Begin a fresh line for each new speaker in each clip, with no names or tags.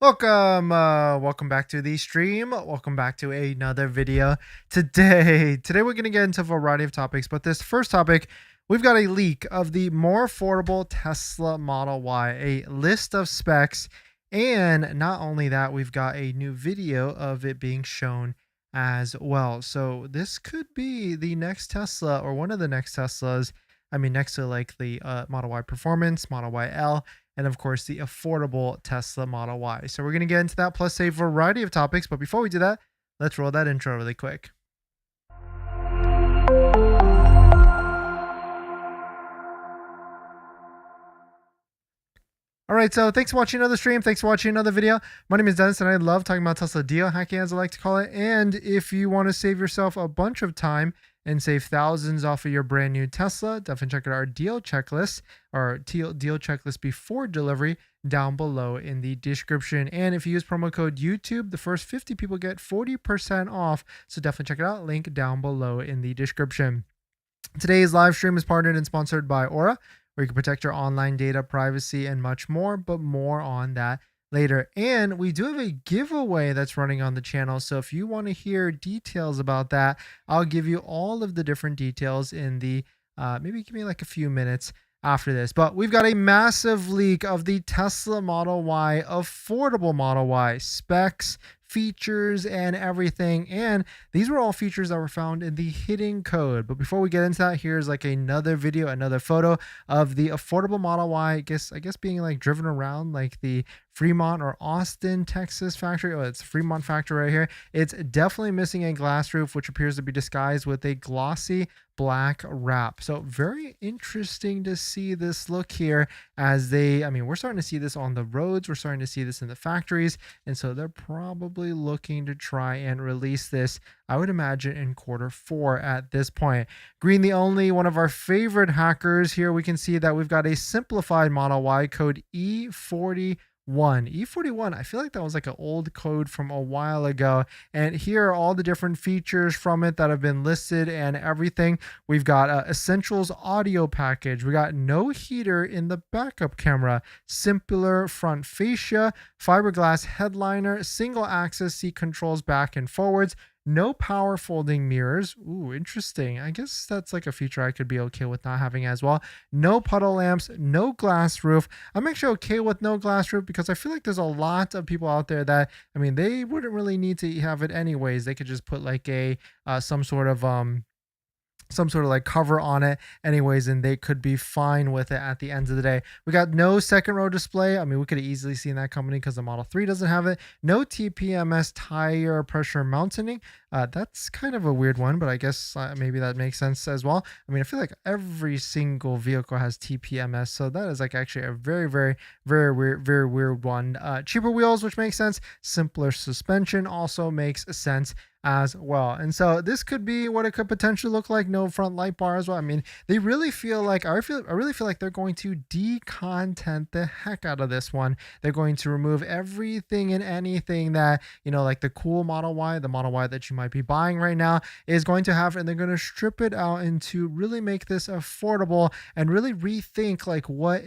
Welcome back to the stream. Welcome back to another video. Today we're gonna get into a variety of topics, but this first topic, we've got a leak of the more affordable Tesla Model Y, a list of specs, and not only that, we've got a new video of it being shown as well. So this could be the next Tesla or one of the next Teslas. I mean, next to like the Model Y Performance, Model Y L, and of course the affordable Tesla Model Y. So we're going to get into that plus a variety of topics. But before we do that, let's roll that intro really quick. All right, so thanks for watching another stream. Thanks for watching another video. My name is Dennis, and I love talking about Tesla deal hacking, as I like to call it. And if you want to save yourself a bunch of time and save thousands off of your brand new Tesla, definitely check out our deal checklist or deal checklist before delivery down below in the description. And if you use promo code YouTube, the first 50 people get 40% off. So definitely check it out. Link down below in the description. Today's live stream is partnered and sponsored by Aura, where you can protect your online data, privacy, and much more, but more on that later. And we do have a giveaway that's running on the channel. So if you want to hear details about that, I'll give you all of the different details in the, maybe give me like a few minutes after this. But we've got a massive leak of the Tesla Model Y, affordable Model Y specs, features, and everything. And these were all features that were found in the hidden code. But before we get into that, here's like another video, another photo of the affordable Model Y. I guess being like driven around like the Fremont or Austin, Texas factory. Oh, it's Fremont factory right here. It's definitely missing a glass roof, which appears to be disguised with a glossy black wrap. So very interesting to see this look here as we're starting to see this on the roads. We're starting to see this in the factories. And so they're probably looking to try and release this, I would imagine, in Q4 at this point. Green the Only, one of our favorite hackers here, we can see that we've got a simplified Model Y code E41. E41, I feel like that was like an old code from a while ago. And here are all the different features from it that have been listed and everything. We've got Essentials audio package. We got no heater in the backup camera, simpler front fascia, fiberglass headliner, single axis seat controls back and forwards, no power folding mirrors. Ooh, interesting. I guess that's like a feature I could be okay with not having as well. No puddle lamps, no glass roof. I'm actually okay with no glass roof because I feel like there's a lot of people out there that, they wouldn't really need to have it anyways. They could just put like a some sort of like cover on it anyways, and they could be fine with it at the end of the day. We got no second row display. We could have easily seen that company because the Model 3 doesn't have it. No TPMS tire pressure mounting. That's kind of a weird one, but I guess maybe that makes sense as well. I feel like every single vehicle has TPMS, so that is like actually a very weird one. Cheaper wheels, which makes sense. Simpler suspension also makes sense as well. And so this could be what it could potentially look like. No front light bar as well. They really feel like, I really feel like they're going to decontent the heck out of this one. They're going to remove everything and anything that, like the cool Model Y, the Model Y that you might be buying right now is going to have, and they're going to strip it out and to really make this affordable and really rethink like what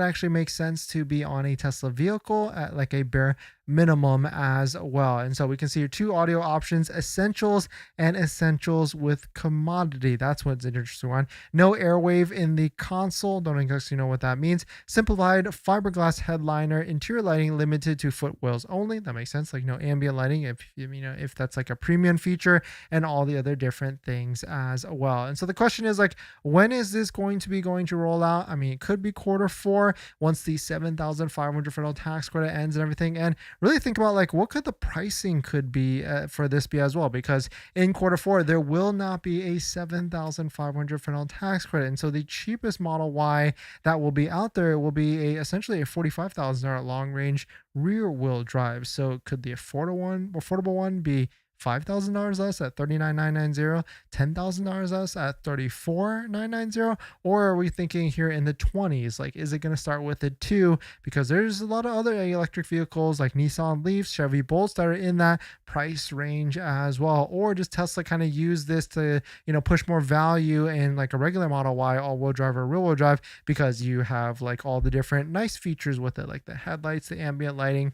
actually makes sense to be on a Tesla vehicle at like a bare minimum as well. And so we can see your two audio options, Essentials and Essentials with Commodity. That's what's an interesting one. No airwave in the console. Don't exactly know what that means. Simplified fiberglass headliner, interior lighting limited to footwells only. That makes sense. Like no ambient lighting if that's like a premium feature, and all the other different things as well. And so the question is like, when is this going to roll out? It could be Q4 once the $7,500 federal tax credit ends and everything. And really think about like what could the pricing could be for this be as well, because in Q4 there will not be a $7,500 federal tax credit, and so the cheapest Model Y that will be out there will be essentially a $45,000 long range rear wheel drive. So could the affordable one be $5,000 less at $39,990, $10,000 less at $34,990, or are we thinking here in the 20s? Like, is it going to start with a 2? Because there's a lot of other electric vehicles like Nissan Leafs, Chevy Bolts that are in that price range as well. Or does Tesla kind of use this to, push more value in like a regular Model Y all-wheel drive or rear-wheel drive, because you have like all the different nice features with it, like the headlights, the ambient lighting,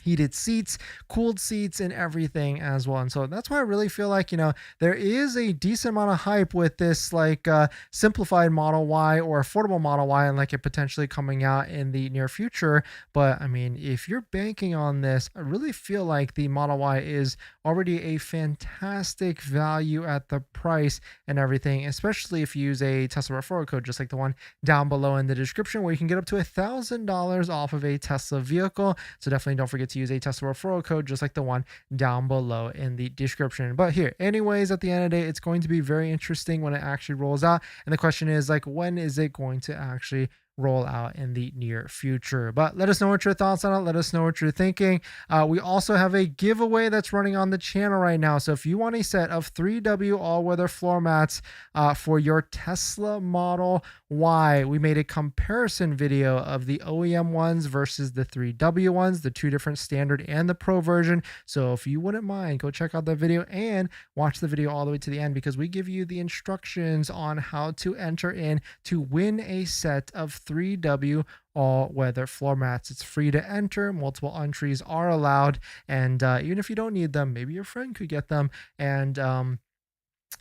heated seats, cooled seats, and everything as well. And so that's why I really feel like, there is a decent amount of hype with this like simplified Model Y or affordable Model Y, and like it potentially coming out in the near future. But I mean, if you're banking on this, I really feel like the Model Y is already a fantastic value at the price and everything, especially if you use a Tesla referral code, just like the one down below in the description, where you can get up to $1,000 off of a Tesla vehicle. So definitely don't forget to use a Tesla referral code just like the one down below in the description. But here, anyways, at the end of the day, it's going to be very interesting when it actually rolls out. And the question is, like, when is it going to actually roll out in the near future? But let us know what your thoughts on it. Let us know what you're thinking. We also have a giveaway that's running on the channel right now. So if you want a set of 3W all-weather floor mats for your Tesla Model Y, we made a comparison video of the OEM ones versus the 3W ones, the two different standard and the pro version. So if you wouldn't mind, go check out that video and watch the video all the way to the end, because we give you the instructions on how to enter in to win a set of 3W all-weather floor mats. It's free to enter. Multiple entries are allowed, and even if you don't need them, maybe your friend could get them, and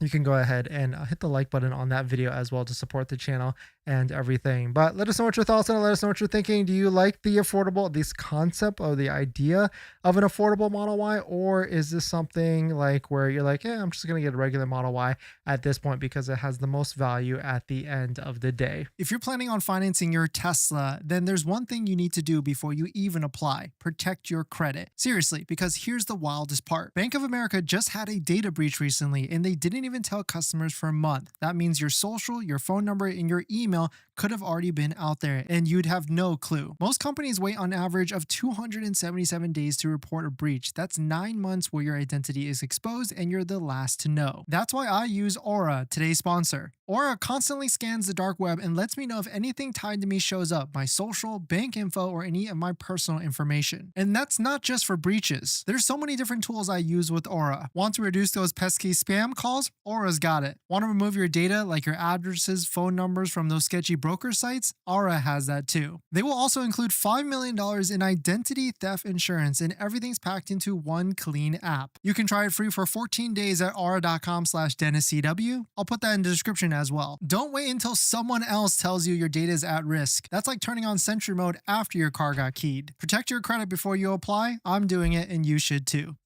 you can go ahead and hit the like button on that video as well to support the channel and everything. But let us know what your thoughts on it. Let us know what you're thinking. Do you like this concept or the idea of an affordable Model Y, or is this something like where you're like, yeah, I'm just going to get a regular Model Y at this point because it has the most value at the end of the day? If you're planning on financing your Tesla, then there's one thing you need to do before you even apply: protect your credit. Seriously, because here's the wildest part. Bank of America just had a data breach recently, and they didn't even tell customers for a month. That means your social, your phone number, and your email could have already been out there, and you'd have no clue. Most companies wait on average of 277 days to report a breach. That's 9 months where your identity is exposed and you're the last to know. That's why I use Aura, today's sponsor. Aura constantly scans the dark web and lets me know if anything tied to me shows up: my social, bank info, or any of my personal information. And that's not just for breaches. There's so many different tools I use with Aura. Want to reduce those pesky spam calls? Aura's got it. Want to remove your data, like your addresses, phone numbers, from those sketchy broker sites? Aura has that too. They will also include $5 million in identity theft insurance, and everything's packed into one clean app. You can try it free for 14 days at aura.com/DennisCW. I'll put that in the description as well. Don't wait until someone else tells you your data is at risk. That's like turning on Sentry mode after your car got keyed. Protect your credit before you apply. I'm doing it, and you should too.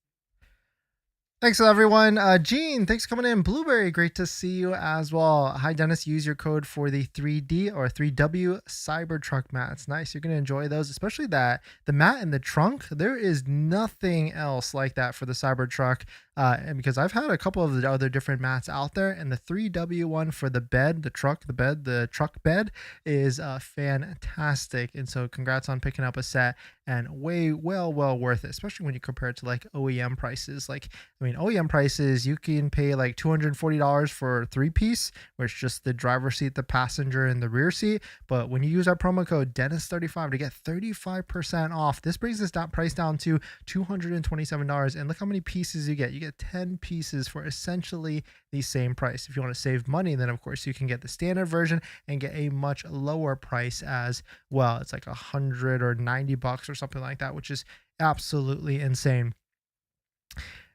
Thanks everyone. Gene, thanks for coming in. Blueberry, great to see you as well. Hi Dennis, use your code for the 3D or 3W Cybertruck mats. Nice, you're gonna enjoy those, especially the mat in the trunk. There is nothing else like that for the Cybertruck. And because I've had a couple of the other different mats out there, and the 3W one for the bed, the truck bed is fantastic. And so congrats on picking up a set, and well worth it, especially when you compare it to like OEM prices. Like, I mean, OEM prices, you can pay like $240 for a 3-piece, where it's just the driver's seat, the passenger, and the rear seat. But when you use our promo code Dennis35 to get 35% off, this brings this price down to $227. And look how many pieces you get. You get 10 pieces for essentially the same price. If you want to save money, then of course you can get the standard version and get a much lower price as well. It's like $100 or $90 or something like that, which is absolutely insane.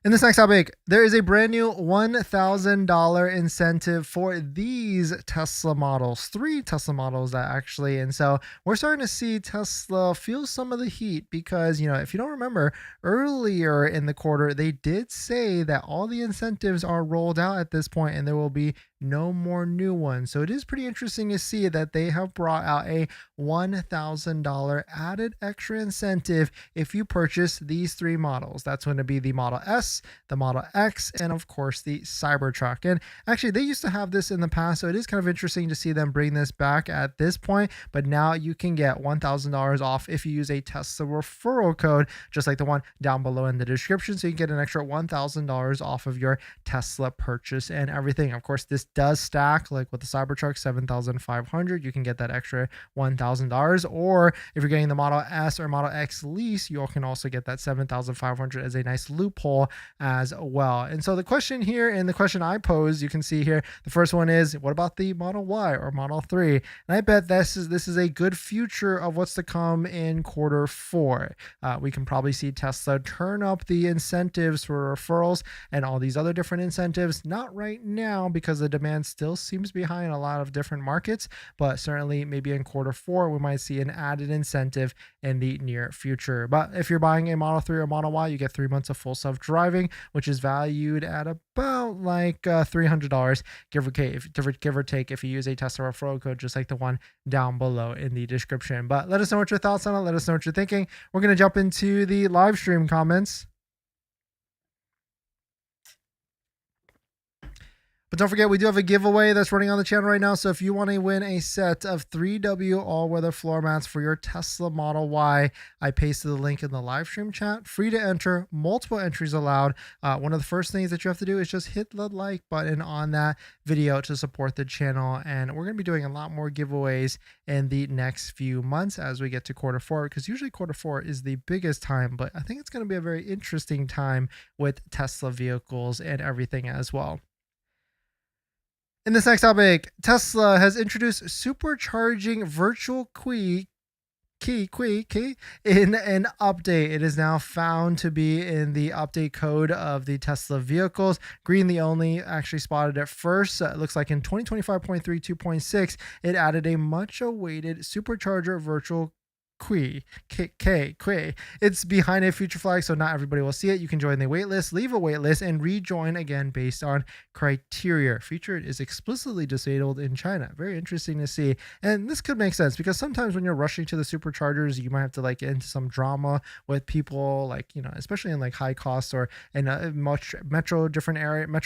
In this next topic, there is a brand new $1,000 incentive for these Tesla models, 3 Tesla models that actually. And so we're starting to see Tesla feel some of the heat because, if you don't remember, earlier in the quarter, they did say that all the incentives are rolled out at this point and there will be no more new ones. So it is pretty interesting to see that they have brought out a $1,000 added extra incentive if you purchase these three models. That's going to be the Model S, the Model X, and of course the Cybertruck. And actually, they used to have this in the past, so it is kind of interesting to see them bring this back at this point. But now you can get $1,000 off if you use a Tesla referral code, just like the one down below in the description. So you get an extra $1,000 off of your Tesla purchase and everything. Of course, this does stack, like with the Cybertruck, $7,500. You can get that extra $1,000. Or if you're getting the Model S or Model X lease, you can also get that $7,500 as a nice loophole as well. And so the question here, and the question I pose, you can see here, the first one is, what about the Model Y or Model 3? And I bet this is a good future of what's to come in Q4. We can probably see Tesla turn up the incentives for referrals and all these other different incentives. Not right now, because the demand still seems behind a lot of different markets, but certainly maybe in Q4 we might see an added incentive in the near future. But if you're buying a Model 3 or Model Y, you get 3 months of full self-driving, which is valued at about like $300, give or take, if you use a Tesla referral code just like the one down below in the description. But let us know what your thoughts on it. Let us know what you're thinking. We're going to jump into the live stream comments. But don't forget, we do have a giveaway that's running on the channel right now. So if you want to win a set of 3W all-weather floor mats for your Tesla Model Y, I pasted the link in the live stream chat. Free to enter, multiple entries allowed. One of the first things that you have to do is just hit the like button on that video to support the channel. And we're going to be doing a lot more giveaways in the next few months as we get to Q4, because usually Q4 is the biggest time. But I think it's going to be a very interesting time with Tesla vehicles and everything as well. In this next topic, Tesla has introduced supercharging virtual key in an update. It is now found to be in the update code of the Tesla vehicles. Green, the only actually spotted it first. It looks like in 2025.3.2.6, it added a much awaited supercharger virtual key. It's behind a future flag, so not everybody will see it. You can join the waitlist, leave a waitlist, and rejoin again based on criteria. Feature is explicitly disabled in China. Very interesting to see. And this could make sense, because sometimes when you're rushing to the superchargers, you might have to like get into some drama with people, like, you know, especially in like high costs or in metro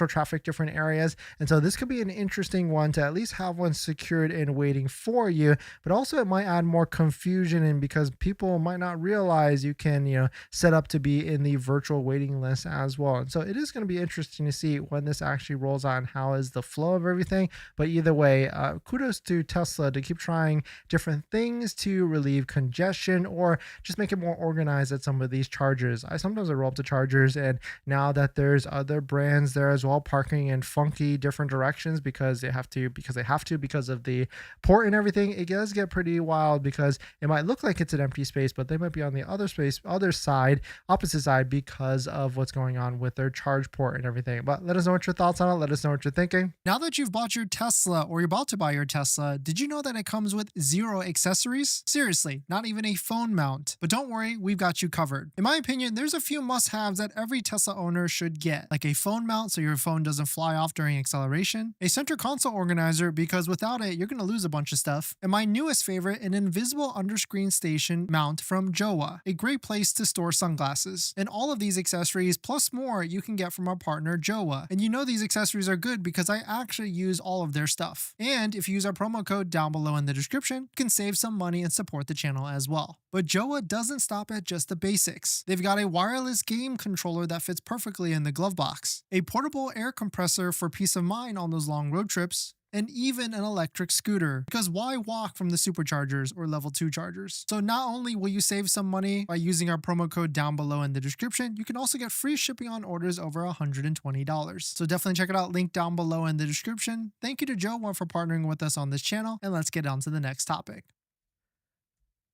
traffic different areas. And so this could be an interesting one to at least have one secured and waiting for you. But also it might add more confusion, and because people might not realize you can, you know, set up to be in the virtual waiting list as well. And so it is going to be interesting to see when this actually rolls on, how is the flow of everything. But either way, kudos to Tesla to keep trying different things to relieve congestion or just make it more organized at some of these chargers. I sometimes roll up to chargers, and now that there's other brands there as well parking in funky different directions because they have to because of the port and everything, it does get pretty wild, because it might look like it's an empty space, but they might be on the opposite side because of what's going on with their charge port and everything. But let us know what your thoughts on it. Let us know what you're thinking. Now that you've bought your Tesla, or you're about to buy your Tesla, did you know that it comes with 0 accessories? Seriously, not even a phone mount. But don't worry, we've got you covered. In my opinion, there's a few must-haves that every Tesla owner should get, like a phone mount so your phone doesn't fly off during acceleration, a center console organizer because without it, you're going to lose a bunch of stuff, and my newest favorite, an invisible underscreen station mount from Jowa, a great place to store sunglasses. And all of these accessories plus more you can get from our partner Jowa. And you know these accessories are good because I actually use all of their stuff. And if you use our promo code down below in the description, you can save some money and support the channel as well. But Jowa doesn't stop at just the basics. They've got a wireless game controller that fits perfectly in the glove box, a portable air compressor for peace of mind on those long road trips, and even an electric scooter, because why walk from the superchargers or level 2 chargers? So not only will you save some money by using our promo code down below in the description, you can also get free shipping on orders over $120. So definitely check it out, link down below in the description. Thank you to Jowa for partnering with us on this channel, and let's get on to the next topic.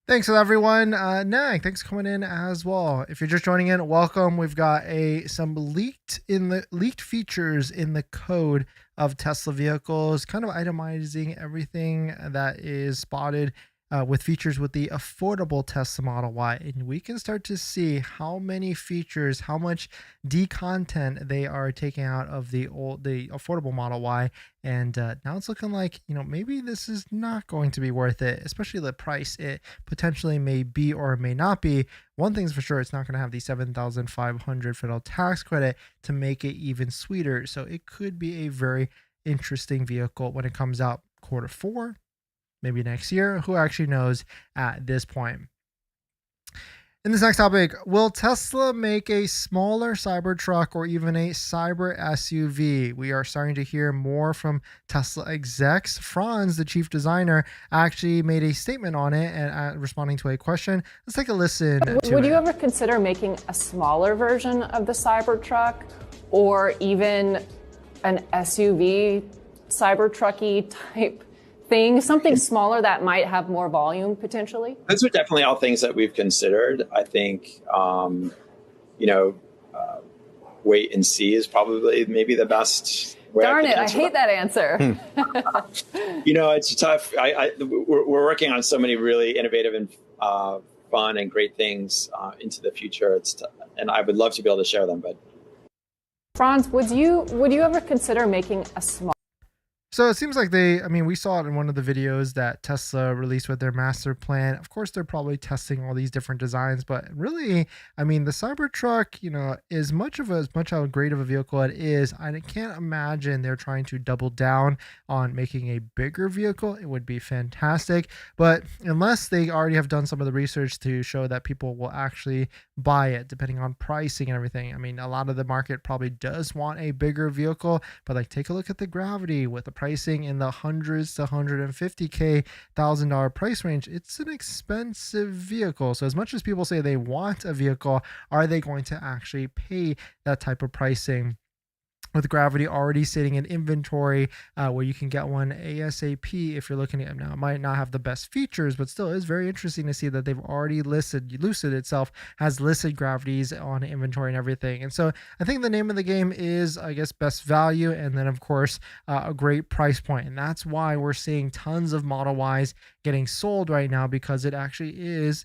Thanks everyone. Nag, thanks for coming in as well. If you're just joining in, welcome. We've got some leaked features in the code of Tesla vehicles, kind of itemizing everything that is spotted with features with the affordable Tesla Model Y, and we can start to see how many features, how much content they are taking out of the affordable Model Y. And now it's looking like, maybe this is not going to be worth it, especially the price it potentially may be or may not be. One thing's for sure, it's not going to have the $7,500 federal tax credit to make it even sweeter. So it could be a very interesting vehicle when it comes out Q4, maybe next year. Who actually knows at this point? In this next topic, will Tesla make a smaller Cybertruck or even a Cyber SUV? We are starting to hear more from Tesla execs. Franz, the chief designer, actually made a statement on it and responding to a question. Let's take a listen to it.
Would you ever consider making a smaller version of the Cybertruck or even an SUV Cybertrucky type thing, something smaller that might have more volume potentially?
Those are definitely all things that we've considered. I think, wait and see is probably maybe the best way.
Darn it, I hate that answer.
It's tough. We're working on so many really innovative and fun and great things into the future. And I would love to be able to share them. But
Franz, would you ever consider making a small?
So it seems like we saw it in one of the videos that Tesla released with their master plan. Of course, they're probably testing all these different designs, but really, the Cybertruck, as much how great of a vehicle it is, I can't imagine they're trying to double down on making a bigger vehicle. It would be fantastic, but unless they already have done some of the research to show that people will actually buy it, depending on pricing and everything. A lot of the market probably does want a bigger vehicle, but take a look at the Gravity with the pricing in the hundreds to $150,000 price range. It's an expensive vehicle. So as much as people say they want a vehicle, are they going to actually pay that type of pricing? With Gravity already sitting in inventory where you can get one ASAP if you're looking at it now. It might not have the best features, but still is very interesting to see that they've already listed, Lucid itself has listed Gravities on inventory and everything. And so I think the name of the game is, I guess, best value, and then of course a great price point. And that's why we're seeing tons of Model Ys getting sold right now, because it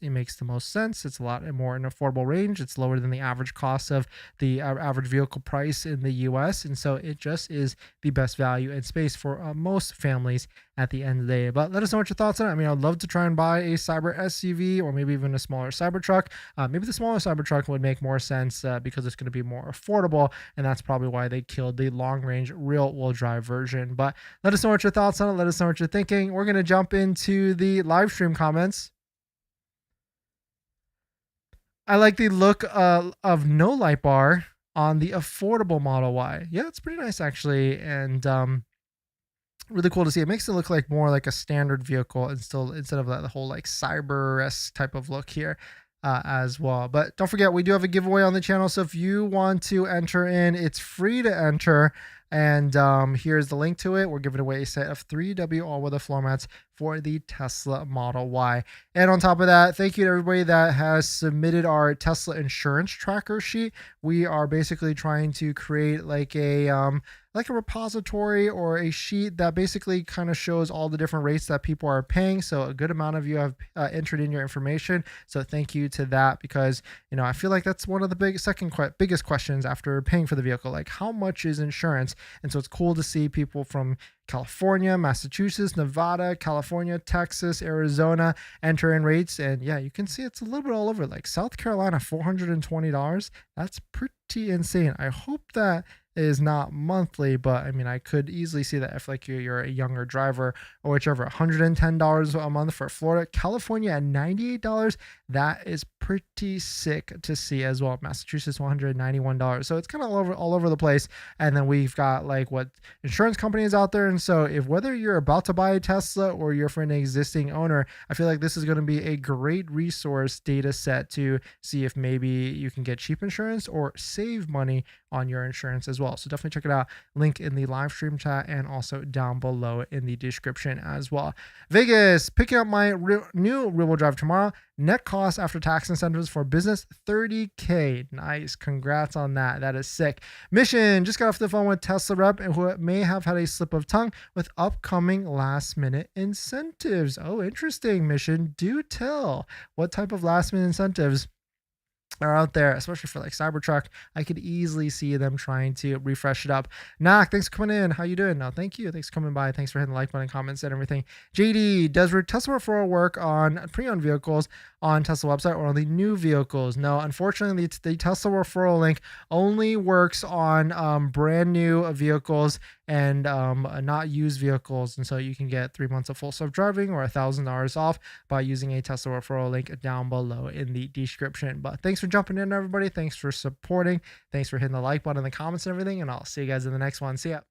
makes the most sense. It's a lot more in affordable range. It's lower than the average cost of the average vehicle price in the US. And so it just is the best value and space for most families at the end of the day. But let us know what your thoughts on it. I'd love to try and buy a Cyber SUV or maybe even a smaller Cybertruck. Maybe the smaller Cybertruck would make more sense because it's going to be more affordable. And that's probably why they killed the long range real wheel drive version. But let us know what your thoughts on it. Let us know what you're thinking. We're going to jump into the live stream comments. I like the look of no light bar on the affordable Model Y. Yeah, it's pretty nice actually, and really cool to see. It makes it look like more like a standard vehicle instead of the whole cyber-esque type of look here as well. But don't forget, we do have a giveaway on the channel, so if you want to enter in, it's free to enter. And here's the link to it. We're giving away a set of 3 all-weather floor mats for the Tesla Model Y. And on top of that, thank you to everybody that has submitted our Tesla insurance tracker sheet. We are basically trying to create like a repository or a sheet that basically kind of shows all the different rates that people are paying. So a good amount of you have entered in your information. So thank you to that, because I feel like that's one of the biggest questions after paying for the vehicle. Like, how much is insurance? And so it's cool to see people from California, Massachusetts, Nevada, California, Texas, Arizona enter in rates. And yeah, you can see it's a little bit all over. Like South Carolina, $420. That's pretty insane. I hope that is not monthly, but I could easily see that if you're a younger driver or whichever. $110 a month for Florida. California at $98. That is pretty sick to see as well. Massachusetts, $191. So it's kind of all over the place. And then we've got what insurance companies out there. And so whether you're about to buy a Tesla or you're for an existing owner, I feel like this is going to be a great resource data set to see if maybe you can get cheap insurance or save money on your insurance as well. So definitely check it out. Link in the live stream chat and also down below in the description as well. Vegas, picking up my new rear-wheel drive tomorrow. Net cost after tax incentives for business, $30K. Nice. Congrats on that. That is sick. Mission, just got off the phone with Tesla rep who may have had a slip of tongue with upcoming last minute incentives. Oh, interesting. Mission, do tell. What type of last minute incentives are out there, especially for like Cybertruck? I could easily see them trying to refresh it up. Knock, thanks for coming in. How you doing? No, thank you. Thanks for coming by. Thanks for hitting the like button, comments, and everything. JD, does Tesla Referral work on pre-owned vehicles on Tesla website or only new vehicles? No, unfortunately, the Tesla Referral link only works on brand new vehicles and not used vehicles. And so you can get 3 months of full self-driving or $1,000 off by using a Tesla Referral link down below in the description. But thanks for jumping in, everybody. Thanks for supporting. Thanks for hitting the like button, the comments, and everything. And I'll see you guys in the next one. See ya.